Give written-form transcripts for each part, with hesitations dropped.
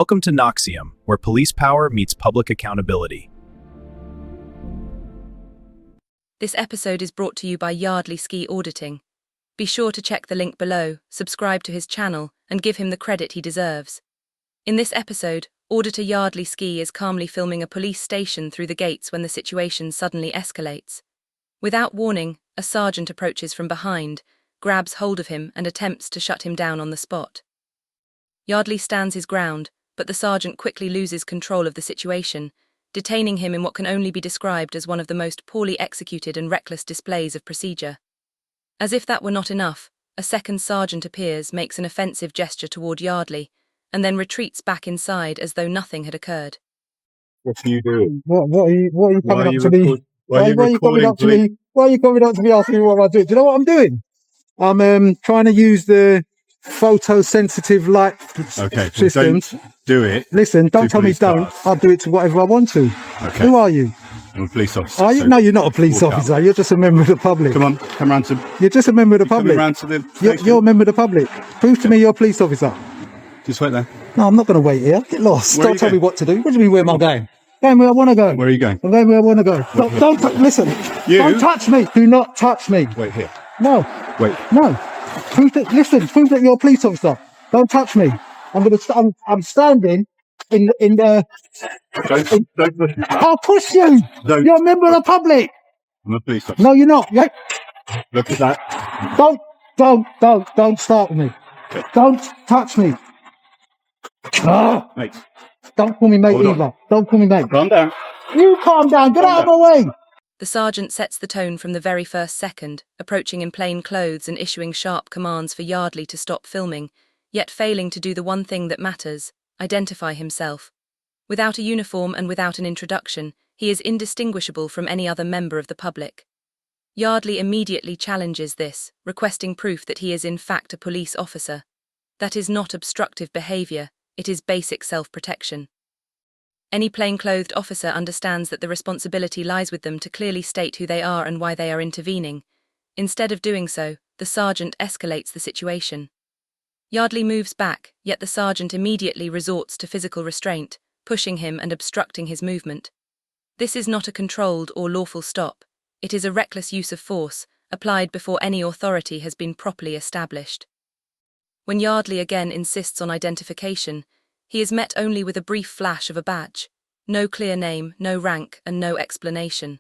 Welcome to Noxium, where police power meets public accountability. This episode is brought to you by Yardley Ski Auditing. Be sure to check the link below, subscribe to his channel, and give him the credit he deserves. In this episode, Auditor Yardley Ski is calmly filming a police station through the gates when the situation suddenly escalates. Without warning, a sergeant approaches from behind, grabs hold of him and attempts to shut him down on the spot. Yardley stands his ground, but the sergeant quickly loses control of the situation, detaining him in what can only be described as one of the most poorly executed and reckless displays of procedure. As if that were not enough, a second sergeant appears, makes an offensive gesture toward Yardley, and then retreats back inside as though nothing had occurred. What are you doing? What are you coming up to me? Why are you coming up to me? Why are you coming up to me asking me what I'm doing? Do you know what I'm doing? I'm trying to use the photosensitive light systems. Don't do it. Listen, don't tell me don't. I'll do it to whatever I want to. Okay. Who are you? I'm a police officer. Are you? so No, you're not a police walk officer. out. You're just a member of the public. Come on, come round to. You're just a member of the public. Coming round to the You're station. a member of the public. Prove to me you're a police officer. Just wait there. No, I'm not going to wait here. Get lost. Where are Don't you tell me going? what to do. What do you mean, where am I going? Going where I want to go. Where are you going? I'm going where I want to go. Listen. You? Don't touch me. Do not touch me. Wait here. No. Wait. No. Prove that you're a police officer. Don't touch me. I'm standing in the. Don't. I'll push you. Don't. You're a member of the public. I'm a police officer. No, you're not. Yeah. Look at that. Don't start with me. Okay. Don't touch me. Mate, Don't call me mate Hold on. either. Don't call me mate. calm down. You calm down. Get out of my way. The sergeant sets the tone from the very first second, approaching in plain clothes and issuing sharp commands for Yardley to stop filming, yet failing to do the one thing that matters: identify himself. Without a uniform and without an introduction, he is indistinguishable from any other member of the public. Yardley immediately challenges this, requesting proof that he is in fact a police officer. That is not obstructive behavior, it is basic self-protection. Any plain-clothed officer understands that the responsibility lies with them to clearly state who they are and why they are intervening. Instead of doing so, the sergeant escalates the situation. Yardley moves back, yet the sergeant immediately resorts to physical restraint, pushing him and obstructing his movement. This is not a controlled or lawful stop. It is a reckless use of force, applied before any authority has been properly established. When Yardley again insists on identification, he is met only with a brief flash of a badge. No clear name, no rank, and no explanation.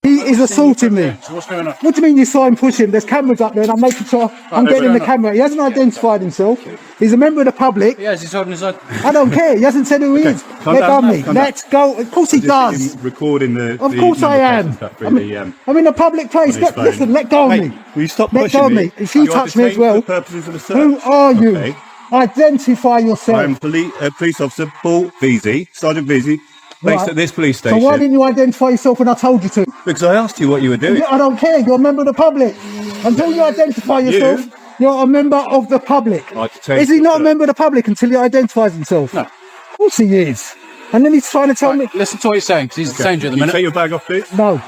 He is assaulting me. So what's going on? What do you mean you saw him push him? There's cameras up there and I'm making sure I'm getting in the camera. He hasn't identified himself. He's a member of the public. Yes, he's holding his own. I don't care. He hasn't said who he is. calm Let down, go of me. calm down. Let's go. Of course he does. Recording the. Of the course I number am. plates and stuff through I'm in a public place. on his phone. Listen, let go of Mate, me. will you stop Let pushing go of me? me. If you You are touch me as detained well, for purposes of a search. who are you? Okay. Identify yourself. I'm police officer Paul Veazey, Sergeant Veazey, based Right. at this police So station. why didn't you identify yourself when I told you to? Because I asked you what you were doing. I don't care. You're a member of the public. Until you identify yourself, you're a member of the public. I detained Is he not a for- member of the public until he identifies himself? No. Of course he is. And then he's trying to tell me, Listen to what he's saying, because he's in danger at the You minute. take your bag off, please. no.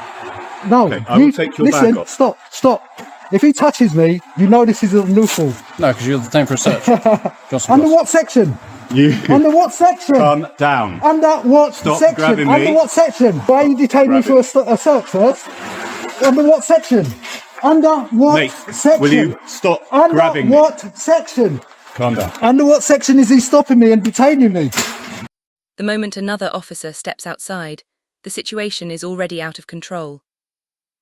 Okay, I will take your listen, bag off. Stop. If he touches me, you know this is unlawful. No, because you're detained for a search. Johnson Under Ross. what section? You Under what section? calm down. Under what Stop section? grabbing me. Under what section? Why are you detaining me Grab for a search first? Under what section? Under what Mate, section? will you stop Under grabbing me? what section? Calm down. Under what section is he stopping me and detaining me? The moment another officer steps outside, the situation is already out of control.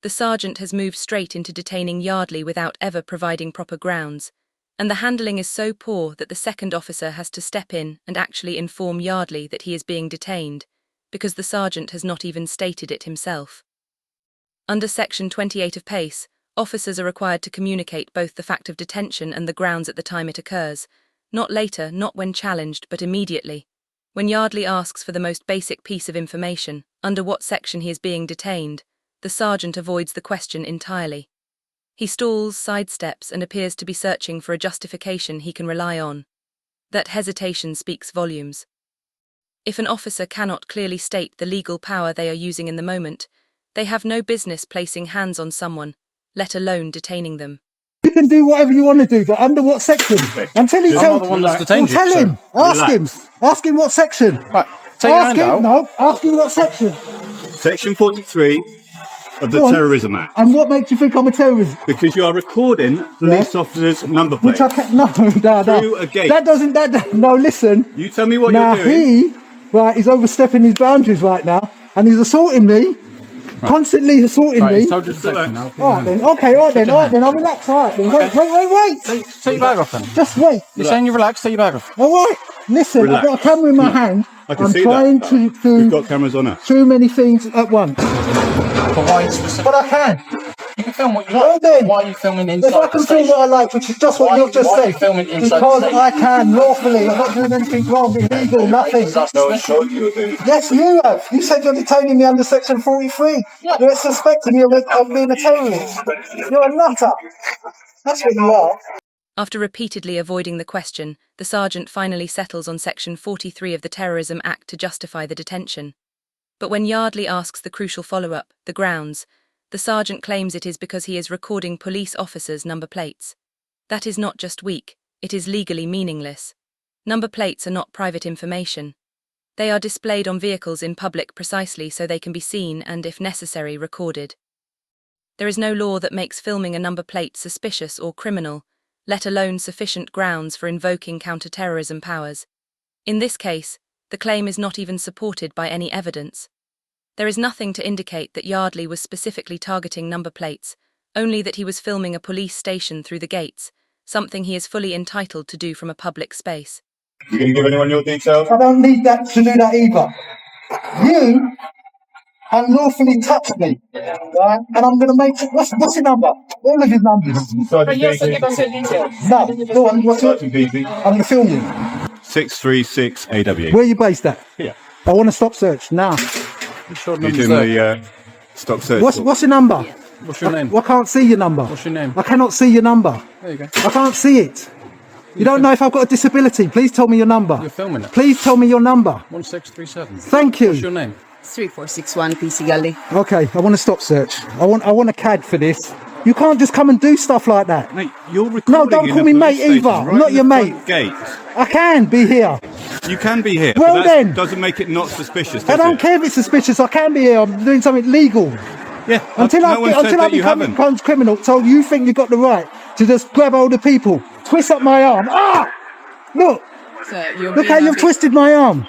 The sergeant has moved straight into detaining Yardley without ever providing proper grounds, and the handling is so poor that the second officer has to step in and actually inform Yardley that he is being detained, because the sergeant has not even stated it himself. Under Section 28 of PACE, officers are required to communicate both the fact of detention and the grounds at the time it occurs, not later, not when challenged, but immediately. When Yardley asks for the most basic piece of information, under what section he is being detained, the sergeant avoids the question entirely. He stalls, sidesteps, and appears to be searching for a justification he can rely on. That hesitation speaks volumes. If an officer cannot clearly state the legal power they are using in the moment, they have no business placing hands on someone, let alone detaining them. You can do whatever you want to do, but under what section? Until he I'm tells not the one that's detained you. tell him. Ask him what section. Right, take your hand out. No, ask him what section. Section 43 of the Go on. Terrorism Act. And what makes you think I'm a terrorist? Because you are recording police officers' number plates. Which I can't. No. Through a gate. That doesn't. No, listen. You tell me what Now you're doing. he's overstepping his boundaries right now, and he's assaulting me. Constantly assaulting Right, me. he's told you the section now. All right then, all right then, I'll relax, all right then. Wait. Take your bag off then. Just wait. You're saying you relax, take your bag off. All right, listen, Relax. I've got a camera in my hand. I can I'm see trying that. to We've do got cameras on us. too many things at once. But why specific? But I can. You can film what you Well like. then, Why are you filming if inside I can the film station? what I like, which is just what Why you've just are you said, filming inside because the I can lawfully, I'm not doing anything wrong, illegal, nothing. No one told you were doing. Yes, you have. You said you're detaining me under Section 43. You're suspecting me of being a terrorist. You're a nutter. That's what you are. After repeatedly avoiding the question, the sergeant finally settles on Section 43 of the Terrorism Act to justify the detention. But when Yardley asks the crucial follow-up, the grounds, the sergeant claims it is because he is recording police officers' number plates. That is not just weak, it is legally meaningless. Number plates are not private information. They are displayed on vehicles in public precisely so they can be seen and, if necessary, recorded. There is no law that makes filming a number plate suspicious or criminal, let alone sufficient grounds for invoking counter-terrorism powers. In this case, the claim is not even supported by any evidence. There is nothing to indicate that Yardley was specifically targeting number plates, only that he was filming a police station through the gates, something he is fully entitled to do from a public space. You going to give anyone your details? I don't need that to do that either. You unlawfully touched me, right? And I'm going to make... What's your number? All of his numbers. Sergeant Beasley. No, go on, what's your... Sergeant Beasley. I'm going to film you. 636 AW. Where are you based at? Here. I want to stop search now. You're doing the stop search. What's your number? What's your name? I can't see your number. What's your name? I cannot see your number. There you go. I can't see it. You don't know if I've got a disability. Please tell me your number. You're filming it. Please tell me your number. 1637. Thank you. What's your name? 3461 PC Gully. Okay, I want to stop search. I want a CAD for this. You can't just come and do stuff like that. Mate, you're recording. No, don't in call a me police mate station, either. right I'm not in your the mate. front gate. I can be here. You can be here. Well but that then. doesn't make it not suspicious. I does don't it? care if it's suspicious. I can be here. I'm doing something legal. Yeah. Until no one said I that you become haven't. criminal, so you think you've got the right to just grab hold of people, twist up my arm. Ah! Look how you've twisted my arm.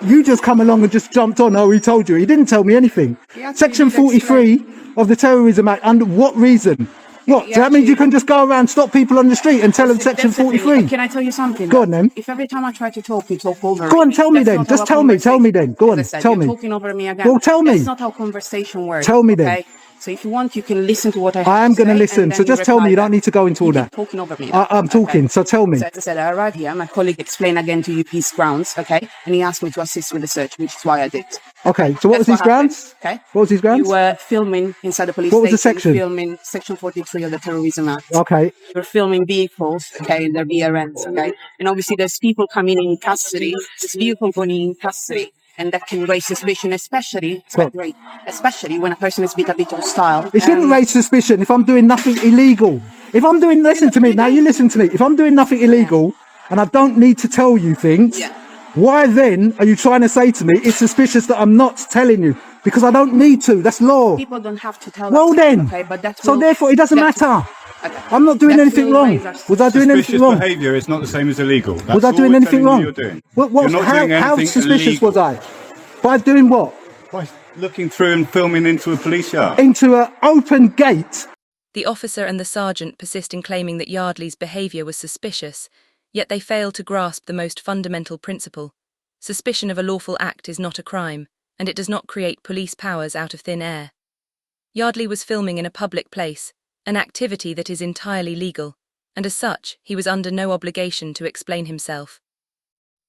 You just come along and just jumped on. Oh, he told you. He didn't tell me anything. Section 43 of the Terrorism Act. Under what reason? What? So that means you can just go around, stop people on the street and tell them Section 43? Can I tell you something? Go on then. If every time I try to talk, you talk over Go on, me, tell me that's then. not Just how tell me. Tell me then. Go on, As I said, tell you're me. talking over me again. Well, tell me. That's not how conversation works. Tell me then. Okay? So if you want, you can listen to what I have I am going to listen. So just tell me. You don't need to go into all that. Talking over me. I'm talking. So tell me. So as I said, I arrived here. My colleague explained again to you peace grounds, okay? And he asked me to assist with the search, which is why I did. Okay. So what was That's his grounds? happened, Okay. What was his grounds? You were filming inside the police What was the station, section? filming Section 43 of the Terrorism Act. Okay. You're filming vehicles, okay, in their rear ends, okay? And obviously there's people coming in custody, this vehicle going in custody, and that can raise suspicion, especially when a person is a bit hostile. It shouldn't raise suspicion if I'm doing nothing illegal. If I'm doing, listen to me, now you listen to me. If I'm doing nothing illegal and I don't need to tell you things, why then are you trying to say to me it's suspicious that I'm not telling you? Because I don't need to. That's law. People don't have to tell Well us, then, okay, but that so will- therefore it doesn't that- matter. okay. I'm not doing That anything will wrong. raise our Was I doing anything Suspicious wrong? behaviour is not the same as illegal. That's Was I all doing we're anything telling wrong? you you're doing. What, You're not doing how anything suspicious illegal. was I? By doing what? By looking through and filming into a police yard. Into an open gate. The officer and the sergeant persist in claiming that Yardley's behaviour was suspicious, yet they fail to grasp the most fundamental principle. Suspicion of a lawful act is not a crime, and it does not create police powers out of thin air. Yardley was filming in a public place, an activity that is entirely legal, and as such, he was under no obligation to explain himself.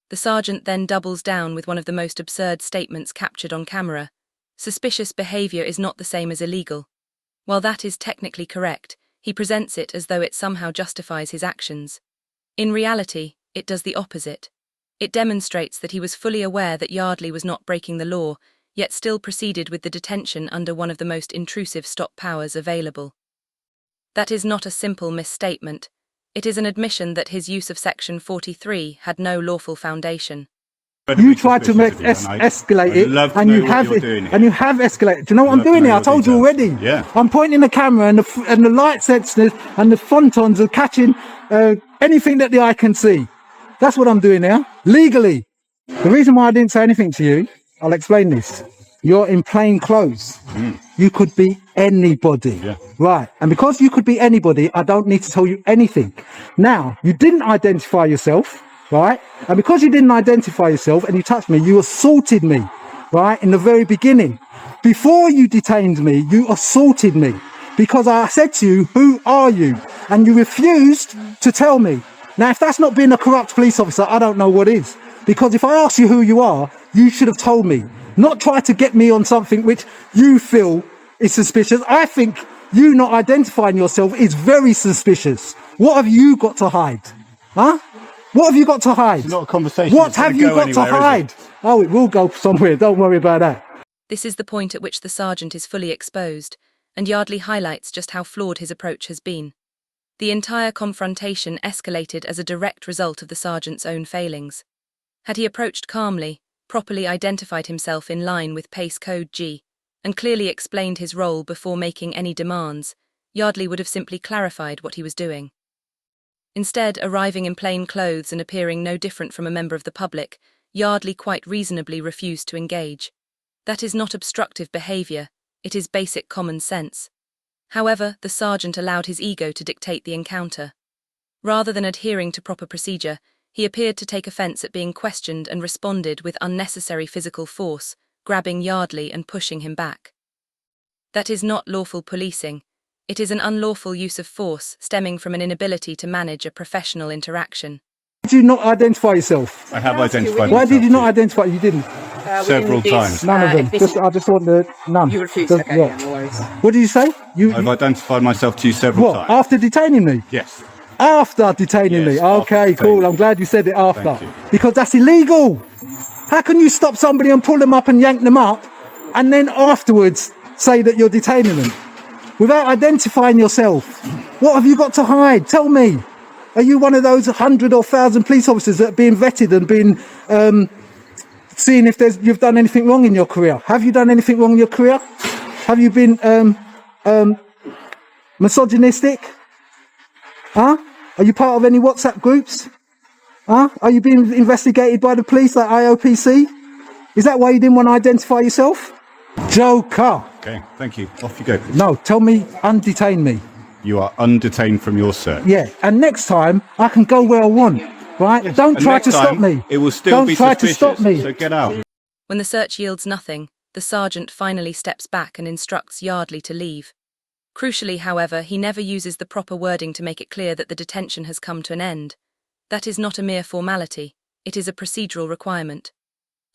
The sergeant then doubles down with one of the most absurd statements captured on camera. Suspicious behaviour is not the same as illegal. While that is technically correct, he presents it as though it somehow justifies his actions. In reality, it does the opposite. It demonstrates that he was fully aware that Yardley was not breaking the law, yet still proceeded with the detention under one of the most intrusive stop powers available. That is not a simple misstatement. It is an admission that his use of Section 43 had no lawful foundation. You tried to escalate it, and you have escalated. Do you know what I'm doing here? I told you already. Yeah. I'm pointing the camera, and the light sensors and the frontons are catching anything that the eye can see. That's what I'm doing here, legally. The reason why I didn't say anything to you, I'll explain this. You're in plain clothes. You could be anybody. Yeah. Right. And because you could be anybody, I don't need to tell you anything. Now, you didn't identify yourself, right? And because you didn't identify yourself and you touched me, you assaulted me, right? In the very beginning. Before you detained me, you assaulted me because I said to you, who are you? And you refused to tell me. Now, if that's not being a corrupt police officer, I don't know what is. Because if I ask you who you are, you should have told me. Not try to get me on something which you feel is suspicious. I think you not identifying yourself is very suspicious. What have you got to hide? Huh? What have you got to hide? It's not a conversation. What have you got to hide? Oh, it will go somewhere. Don't worry about that. This is the point at which the sergeant is fully exposed, and Yardley highlights just how flawed his approach has been. The entire confrontation escalated as a direct result of the sergeant's own failings. Had he approached calmly, properly identified himself in line with Pace Code G, and clearly explained his role before making any demands, Yardley would have simply clarified what he was doing. Instead, arriving in plain clothes and appearing no different from a member of the public, Yardley quite reasonably refused to engage. That is not obstructive behaviour, it is basic common sense. However, the sergeant allowed his ego to dictate the encounter. Rather than adhering to proper procedure, he appeared to take offence at being questioned and responded with unnecessary physical force, grabbing Yardley and pushing him back. That is not lawful policing. It is an unlawful use of force stemming from an inability to manage a professional interaction. Did you not identify yourself? I have identified Why myself. did you not identify? You didn't. Several times. None of them. I just want the none. You refused. Just, Okay, yeah, no worries. What did you say? I've identified myself to you several What? times. After detaining me? Yes. After detaining me. Yes, after Okay, cool. detaining. I'm glad you said it after. Thank you. Because that's illegal. How can you stop somebody and pull them up and yank them up and then afterwards say that you're detaining them? Without identifying yourself. What have you got to hide? Tell me. Are you one of those 100 or 1,000 police officers that are being vetted and being seeing if you've done anything wrong in your career? Have you done anything wrong in your career? Have you been misogynistic? Huh? Are you part of any WhatsApp groups? Huh? Are you being investigated by the police like IOPC? Is that why you didn't want to identify yourself? Joker. Okay, thank you. Off you go. No, tell me, undetain me. You are undetained from your search. Yeah, and next time I can go where I want, right? Yes, Don't and try next to stop time, me. It will still Don't be try to suspicious, stop me. so get out. When the search yields nothing, the sergeant finally steps back and instructs Yardley to leave. Crucially, however, he never uses the proper wording to make it clear that the detention has come to an end. That is not a mere formality, it is a procedural requirement.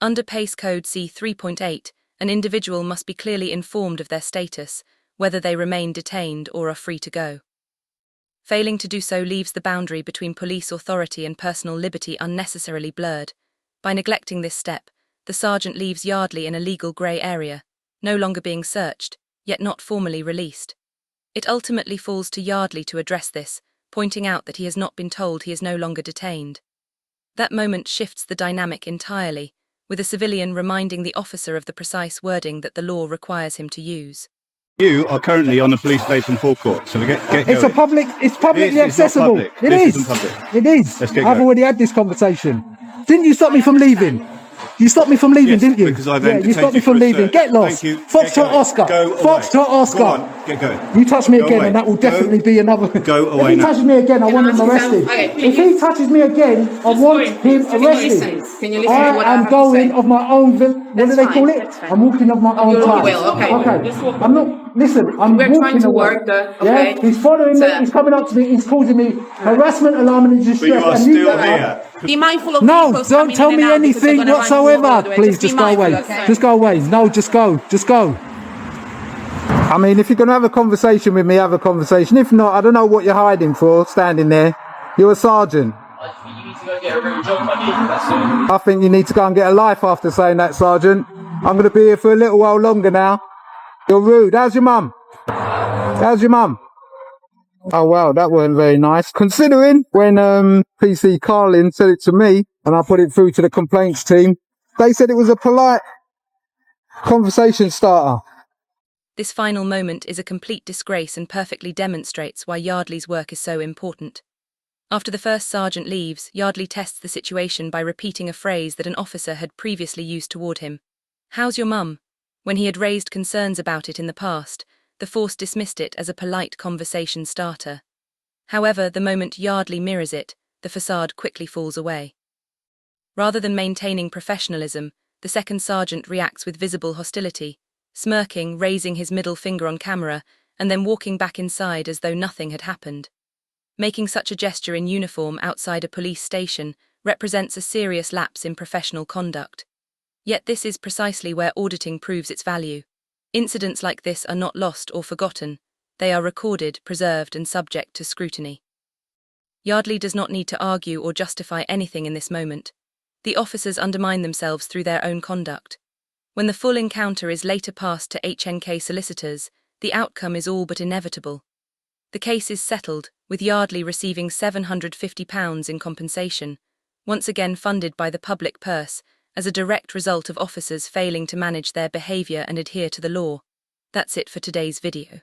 Under Pace Code C 3.8, an individual must be clearly informed of their status, whether they remain detained or are free to go. Failing to do so leaves the boundary between police authority and personal liberty unnecessarily blurred. By neglecting this step, the sergeant leaves Yardley in a legal grey area, no longer being searched, yet not formally released. It ultimately falls to Yardley to address this, pointing out that he has not been told he is no longer detained. That moment shifts the dynamic entirely, with a civilian reminding the officer of the precise wording that the law requires him to use. You are currently on the police station forecourt, so get It's going. it's publicly It's not accessible. public. It This is. isn't public. It is. Let's get I've going. already had this conversation. Didn't you stop me from leaving? You stopped me from leaving, Yes, didn't you? because I've yeah, you stopped me detained from you for a leaving. search. Get lost. Thank you. Foxtrot Get going. Oscar. Go away. Foxtrot Oscar. Go on. Get going. You touch me Go again, away. and that will definitely Go. be another. Go If away he now. touches me again, I want him arrested. If he touches me again, I want him arrested. Can you listen to what I I am have to going say? of my own. What do That's they call fine, it? that's fine. I'm walking of my own Your time. will, okay. I'm not. Listen, I'm We're walking trying to away. work the- Yeah, okay. he's following me. So- He's coming up to me. He's causing me harassment, alarm, and distress. But you are and still got- here. Be mindful of No, people don't coming tell in me and out because they're anything gonna run you over whatsoever. the way. Please, be just go mindful, away. okay? Just go away. No, just go. Just go. I mean, if you're going to have a conversation with me, have a conversation. If not, I don't know what you're hiding for, standing there. You're a sergeant. I think you need to go and get a life after saying that, Sergeant. I'm going to be here for a little while longer now. You're rude. How's your mum? How's your mum? Oh wow, that weren't very nice. Considering when PC Carlin said it to me and I put it through to the complaints team, they said it was a polite conversation starter. This final moment is a complete disgrace and perfectly demonstrates why Yardley's work is so important. After the first sergeant leaves, Yardley tests the situation by repeating a phrase that an officer had previously used toward him. "How's your mum?" When he had raised concerns about it in the past, the force dismissed it as a polite conversation starter. However, the moment Yardley mirrors it, the facade quickly falls away. Rather than maintaining professionalism, the second sergeant reacts with visible hostility, smirking, raising his middle finger on camera, and then walking back inside as though nothing had happened. Making such a gesture in uniform outside a police station represents a serious lapse in professional conduct. Yet this is precisely where auditing proves its value. Incidents like this are not lost or forgotten. They are recorded, preserved, and subject to scrutiny. Yardley does not need to argue or justify anything in this moment. The officers undermine themselves through their own conduct. When the full encounter is later passed to HNK solicitors, the outcome is all but inevitable. The case is settled, with Yardley receiving £750 in compensation, once again funded by the public purse, as a direct result of officers failing to manage their behaviour and adhere to the law. That's it for today's video.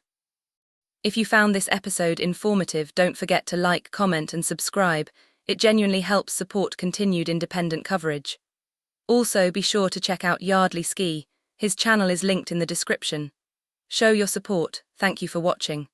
If you found this episode informative, don't forget to like, comment and subscribe. It genuinely helps support continued independent coverage. Also, be sure to check out Yardley Ski. His channel is linked in the description. Show your support. Thank you for watching.